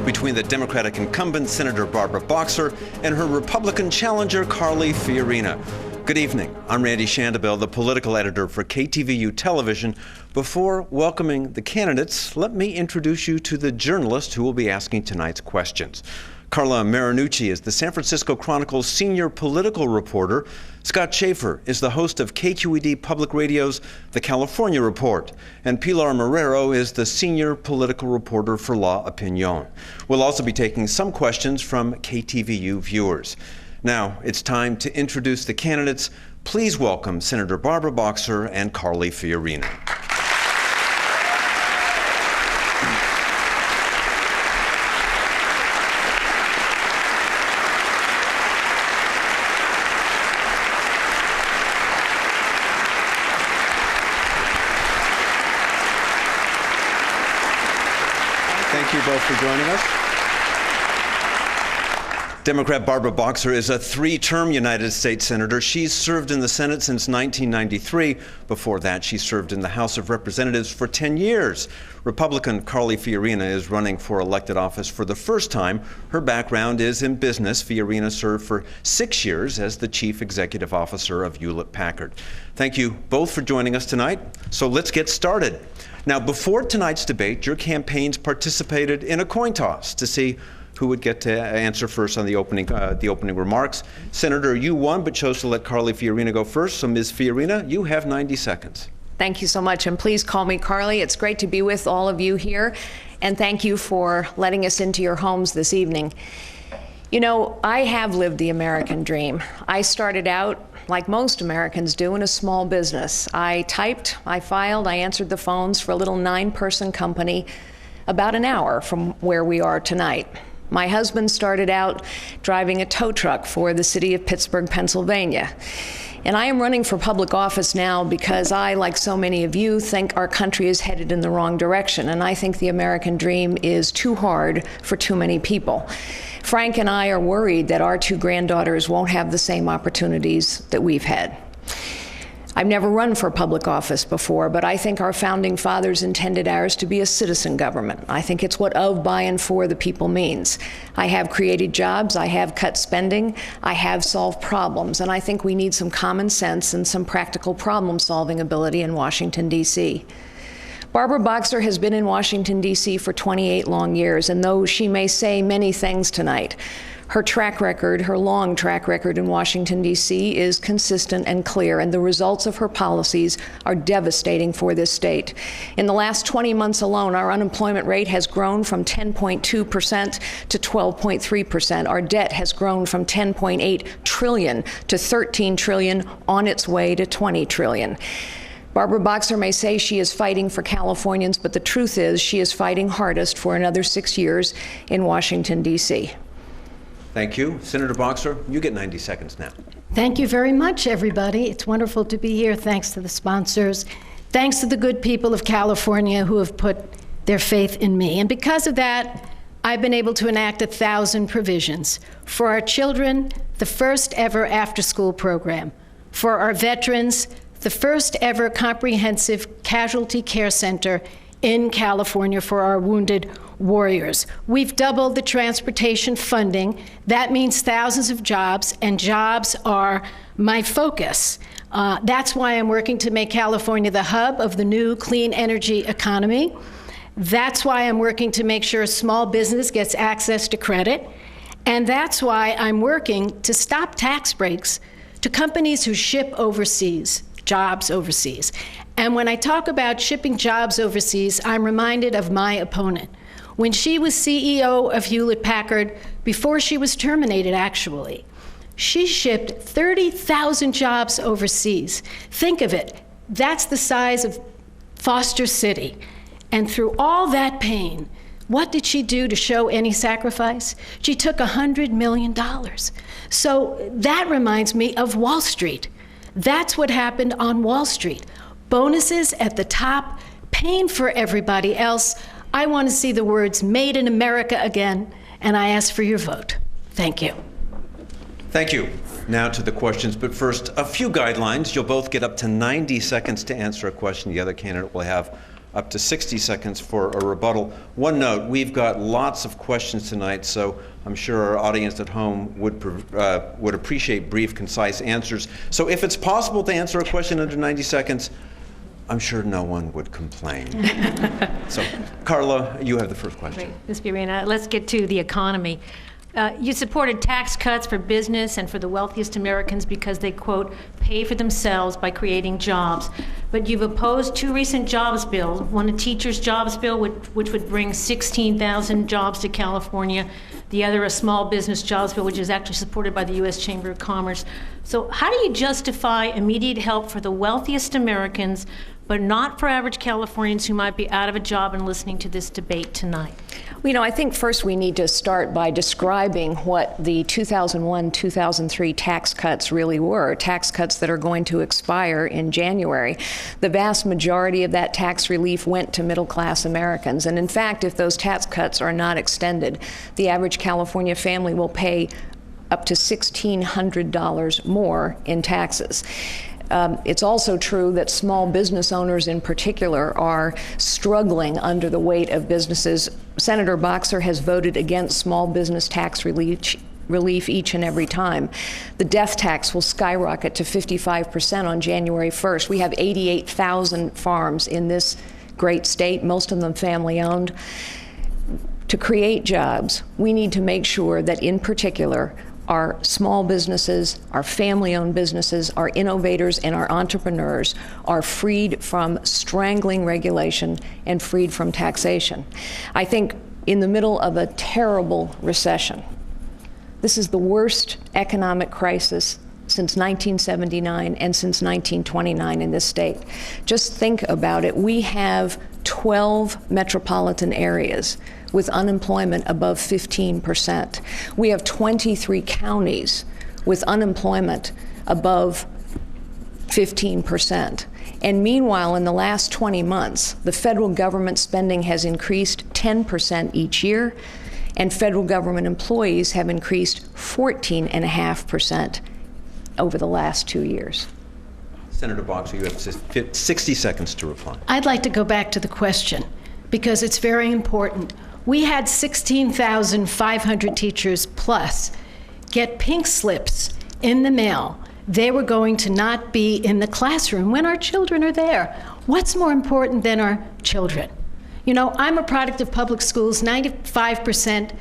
between the Democratic incumbent, Senator Barbara Boxer, and her Republican challenger, Carly Fiorina. Good evening. I'm Randy Shandobil, the political editor for KTVU Television. Before welcoming the candidates, let me introduce you to the journalist who will be asking tonight's questions. Carla Marinucci is the San Francisco Chronicle's senior political reporter. Scott Schaefer is the host of KQED Public Radio's The California Report. And Pilar Marrero is the senior political reporter for La Opinion. We'll also be taking some questions from KTVU viewers. Now, it's time to introduce the candidates. Please welcome Senator Barbara Boxer and Carly Fiorina. Thank you both for joining us. Democrat Barbara Boxer is a three-term United States Senator. She's served in the Senate since 1993. Before that, she served in the House of Representatives for 10 years. Republican Carly Fiorina is running for elected office for the first time. Her background is in business. Fiorina served for 6 years as the Chief Executive Officer of Hewlett-Packard. Thank you both for joining us tonight. So let's get started. Now, before tonight's debate, your campaigns participated in a coin toss to see who would get to answer first on the opening remarks. Senator, you won, but chose to let Carly Fiorina go first. So, Ms. Fiorina, you have 90 seconds. Thank you so much, and please call me Carly. It's great to be with all of you here, and thank you for letting us into your homes this evening. You know, I have lived the American dream. I started out, like most Americans do, in a small business. I typed, I filed, I answered the phones for a little 9-person company about an hour from where we are tonight. My husband started out driving a tow truck for the city of Pittsburgh, Pennsylvania. And I am running for public office now because I, like so many of you, think our country is headed in the wrong direction. And I think the American dream is too hard for too many people. Frank and I are worried that our 2 granddaughters won't have the same opportunities that we've had. I've never run for public office before, but I think our founding fathers intended ours to be a citizen government. I think it's what of, by, and for the people means. I have created jobs, I have cut spending, I have solved problems, and I think we need some common sense and some practical problem-solving ability in Washington, D.C. Barbara Boxer has been in Washington, D.C. for 28 long years, and though she may say many things tonight, her track record, her long track record in Washington, D.C. is consistent and clear, and the results of her policies are devastating for this state. In the last 20 months alone, our unemployment rate has grown from 10.2% to 12.3%. Our debt has grown from 10.8 trillion to 13 trillion, on its way to 20 trillion. Barbara Boxer may say she is fighting for Californians, but the truth is she is fighting hardest for another 6 years in Washington, D.C. Thank you. Senator Boxer, you get 90 seconds now. Thank you very much, everybody. It's wonderful to be here. Thanks to the sponsors. Thanks to the good people of California who have put their faith in me. And because of that, I've been able to enact 1,000 provisions. For our children, the first ever after-school program. For our veterans, the first ever comprehensive casualty care center in California for our wounded warriors. We've doubled the transportation funding. That means thousands of jobs, and jobs are my focus. That's why I'm working to make California the hub of the new clean energy economy. That's why I'm working to make sure small business gets access to credit. And that's why I'm working to stop tax breaks to companies who ship overseas, jobs overseas. And when I talk about shipping jobs overseas, I'm reminded of my opponent. When she was CEO of Hewlett-Packard, before she was terminated, actually, she shipped 30,000 jobs overseas. Think of it. That's the size of Foster City. And through all that pain, what did she do to show any sacrifice? She took $100 million. So that reminds me of Wall Street. That's what happened on Wall Street. Bonuses at the top, pain for everybody else. I want to see the words "Made in America" again, and I ask for your vote. Thank you. Thank you. Now to the questions, but first, a few guidelines. You'll both get up to 90 seconds to answer a question. The other candidate will have up to 60 seconds for a rebuttal. One note, we've got lots of questions tonight, so I'm sure our audience at home would appreciate brief, concise answers. So if it's possible to answer a question under 90 seconds, I'm sure no one would complain. So, Carla, you have the first question. Great. Ms. Fiorina, let's get to the economy. You supported tax cuts for business and for the wealthiest Americans because they, quote, pay for themselves by creating jobs. But you've opposed two recent jobs bills, one a teacher's jobs bill, which would bring 16,000 jobs to California, the other a small business jobs bill, which is actually supported by the U.S. Chamber of Commerce. So how do you justify immediate help for the wealthiest Americans, but not for average Californians who might be out of a job and listening to this debate tonight? Well, I think first we need to start by describing what the 2001-2003 tax cuts really were, tax cuts that are going to expire in January. The vast majority of that tax relief went to middle-class Americans. And in fact, if those tax cuts are not extended, the average California family will pay up to $1,600 more in taxes. It's also true that small business owners in particular are struggling under the weight of businesses. Senator BOXER has voted against small business tax relief each and every time. The death tax will skyrocket to 55% on January 1st. We have 88,000 farms in this great state, most of them family-owned. To create jobs, we need to make sure that, in particular, our small businesses, our family-owned businesses, our innovators, and our entrepreneurs are freed from strangling regulation and freed from taxation. I think in the middle of a terrible recession, this is the worst economic crisis since 1979 and since 1929 in this state. Just think about it. We have 12 metropolitan areas with unemployment above 15%. We have 23 counties with unemployment above 15%. And meanwhile, in the last 20 months, the federal government spending has increased 10% each year, and federal government employees have increased 14.5% over the last 2 years. Senator BOXER, you have 60 seconds to reply. I'd like to go back to the question because it's very important. We had 16,500 teachers plus get pink slips in the mail. They were going to not be in the classroom when our children are there. What's more important than our children? You know, I'm a product of public schools. 95%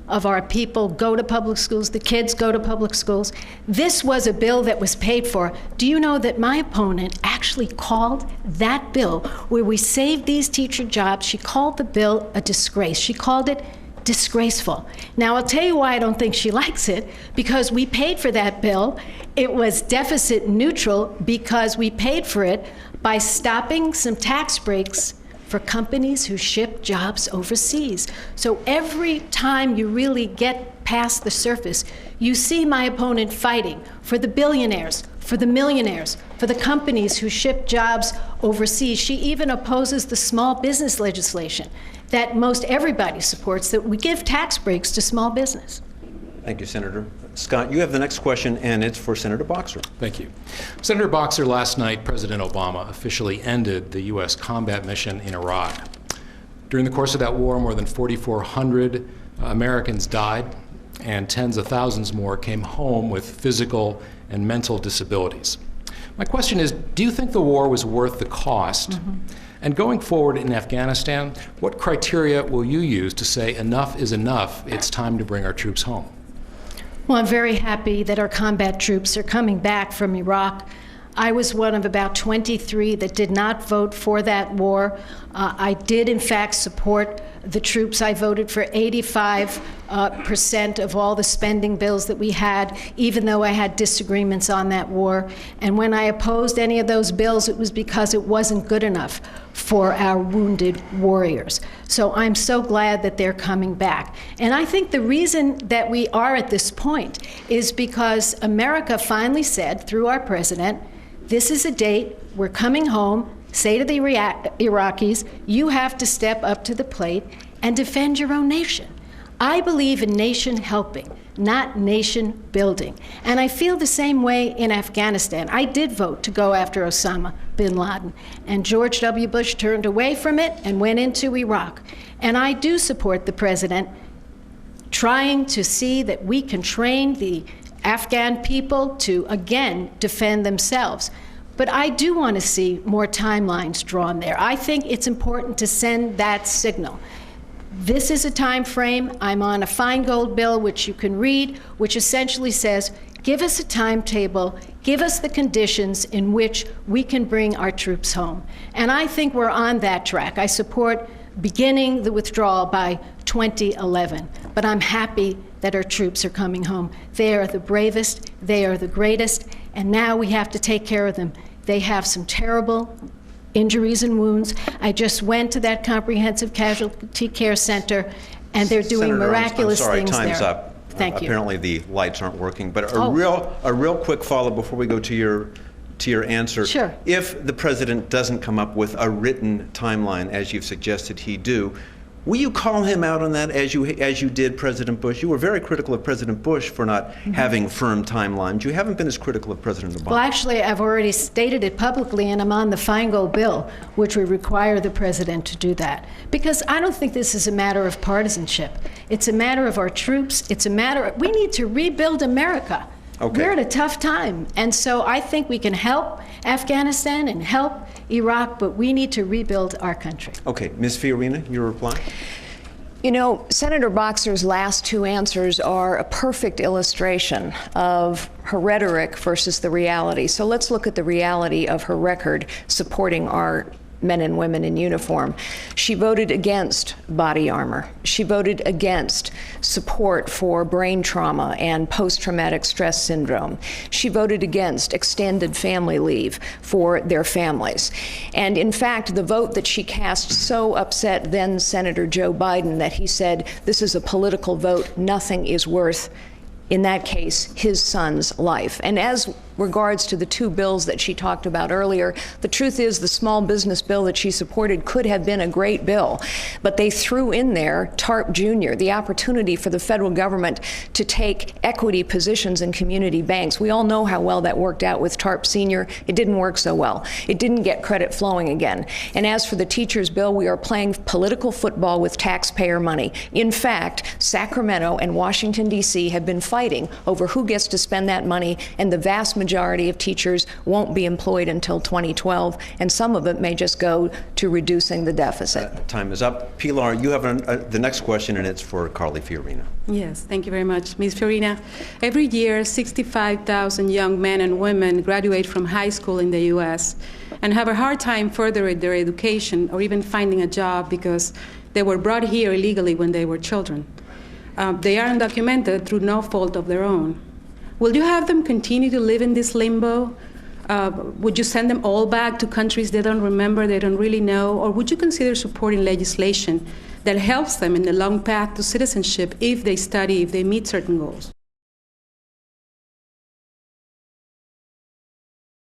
of our people go to public schools. The kids go to public schools. This was a bill that was paid for. Do you know that my opponent actually called that bill where we saved these teacher jobs? She called the bill a disgrace. She called it disgraceful. Now, I'll tell you why I don't think she likes it, because we paid for that bill. It was deficit neutral because we paid for it by stopping some tax breaks for companies who ship jobs overseas. So every time you really get past the surface, you see my opponent fighting for the billionaires, for the millionaires, for the companies who ship jobs overseas. She even opposes the small business legislation that most everybody supports, that we give tax breaks to small business. Thank you, Senator. Scott, you have the next question, and it's for Senator BOXER. Thank you. Senator BOXER, last night, President Obama officially ended the U.S. combat mission in Iraq. During the course of that war, more than 4,400 Americans died, and tens of thousands more came home with physical and mental disabilities. My question is, do you think the war was worth the cost? Mm-hmm. And going forward in Afghanistan, what criteria will you use to say enough is enough, it's time to bring our troops home? Well, I'm very happy that our combat troops are coming back from Iraq. I was one of about 23 that did not vote for that war. I did, in fact, support the troops. I voted for 85% of all the spending bills that we had, even though I had disagreements on that war. And when I opposed any of those bills, it was because it wasn't good enough for our wounded warriors. So I'm so glad that they're coming back. And I think the reason that we are at this point is because America finally said, through our president, this is a date, we're coming home, say to the Iraqis, you have to step up to the plate and defend your own nation. I believe in nation helping, not nation building. And I feel the same way in Afghanistan. I did vote to go after Osama bin Laden, and George W. Bush turned away from it and went into Iraq. And I do support the president trying to see that we can train the Afghan people to, again, defend themselves. But I do want to see more timelines drawn there. I think it's important to send that signal. This is a time frame. I'm on a Feingold bill, which you can read, which essentially says, give us a timetable, give us the conditions in which we can bring our troops home. And I think we're on that track. I support beginning the withdrawal by 2011. But I'm happy that our troops are coming home. They are the bravest, they are the greatest, and now we have to take care of them. They have some terrible injuries and wounds. I just went to that comprehensive casualty care center, and they're doing Senator, miraculous I'm sorry, things time's there. up. Thank you. Apparently the lights aren't working, but a real quick follow-up before we go to your answer. Sure. If the president doesn't come up with a written timeline, as you've suggested he do, will you call him out on that as you did President Bush? You were very critical of President Bush for not having firm timelines. You haven't been as critical of President Obama. Well, actually, I've already stated it publicly, and I'm on the Feingold bill, which would require the president to do that. Because I don't think this is a matter of partisanship. It's a matter of our troops. It's a matter of, we need to rebuild America. Okay. We're at a tough time. And so I think we can help Afghanistan and help Iraq, but we need to rebuild our country. Okay, Ms. Fiorina, your reply? You know, Senator Boxer's last two answers are a perfect illustration of her rhetoric versus the reality. So let's look at the reality of her record supporting our men and women in uniform. She voted against body armor. She voted against support for brain trauma and post-traumatic stress syndrome. She voted against extended family leave for their families. And in fact, the vote that she cast so upset then Senator Joe Biden that he said, this is a political vote, nothing is worth, in that case, his son's life. And as regards to the two bills that she talked about earlier, the truth is the small business bill that she supported could have been a great bill, but they threw in there TARP Jr., the opportunity for the federal government to take equity positions in community banks. We all know how well that worked out with TARP Sr. It didn't work so well. It didn't get credit flowing again. And as for the teachers bill, we are playing political football with taxpayer money. In fact, Sacramento and Washington, D.C. have been fighting over who gets to spend that money, and the vast majority of teachers won't be employed until 2012, and some of it may just go to reducing the deficit. Time is up. Pilar, you have the next question, and it's for Carly Fiorina. Yes, thank you very much. Ms. Fiorina, every year 65,000 young men and women graduate from high school in the U.S. and have a hard time furthering their education or even finding a job because they were brought here illegally when they were children. They are undocumented through no fault of their own. Will you have them continue to live in this limbo? Would you send them all back to countries they don't remember, they don't really know? Or would you consider supporting legislation that helps them in the long path to citizenship if they study, if they meet certain goals?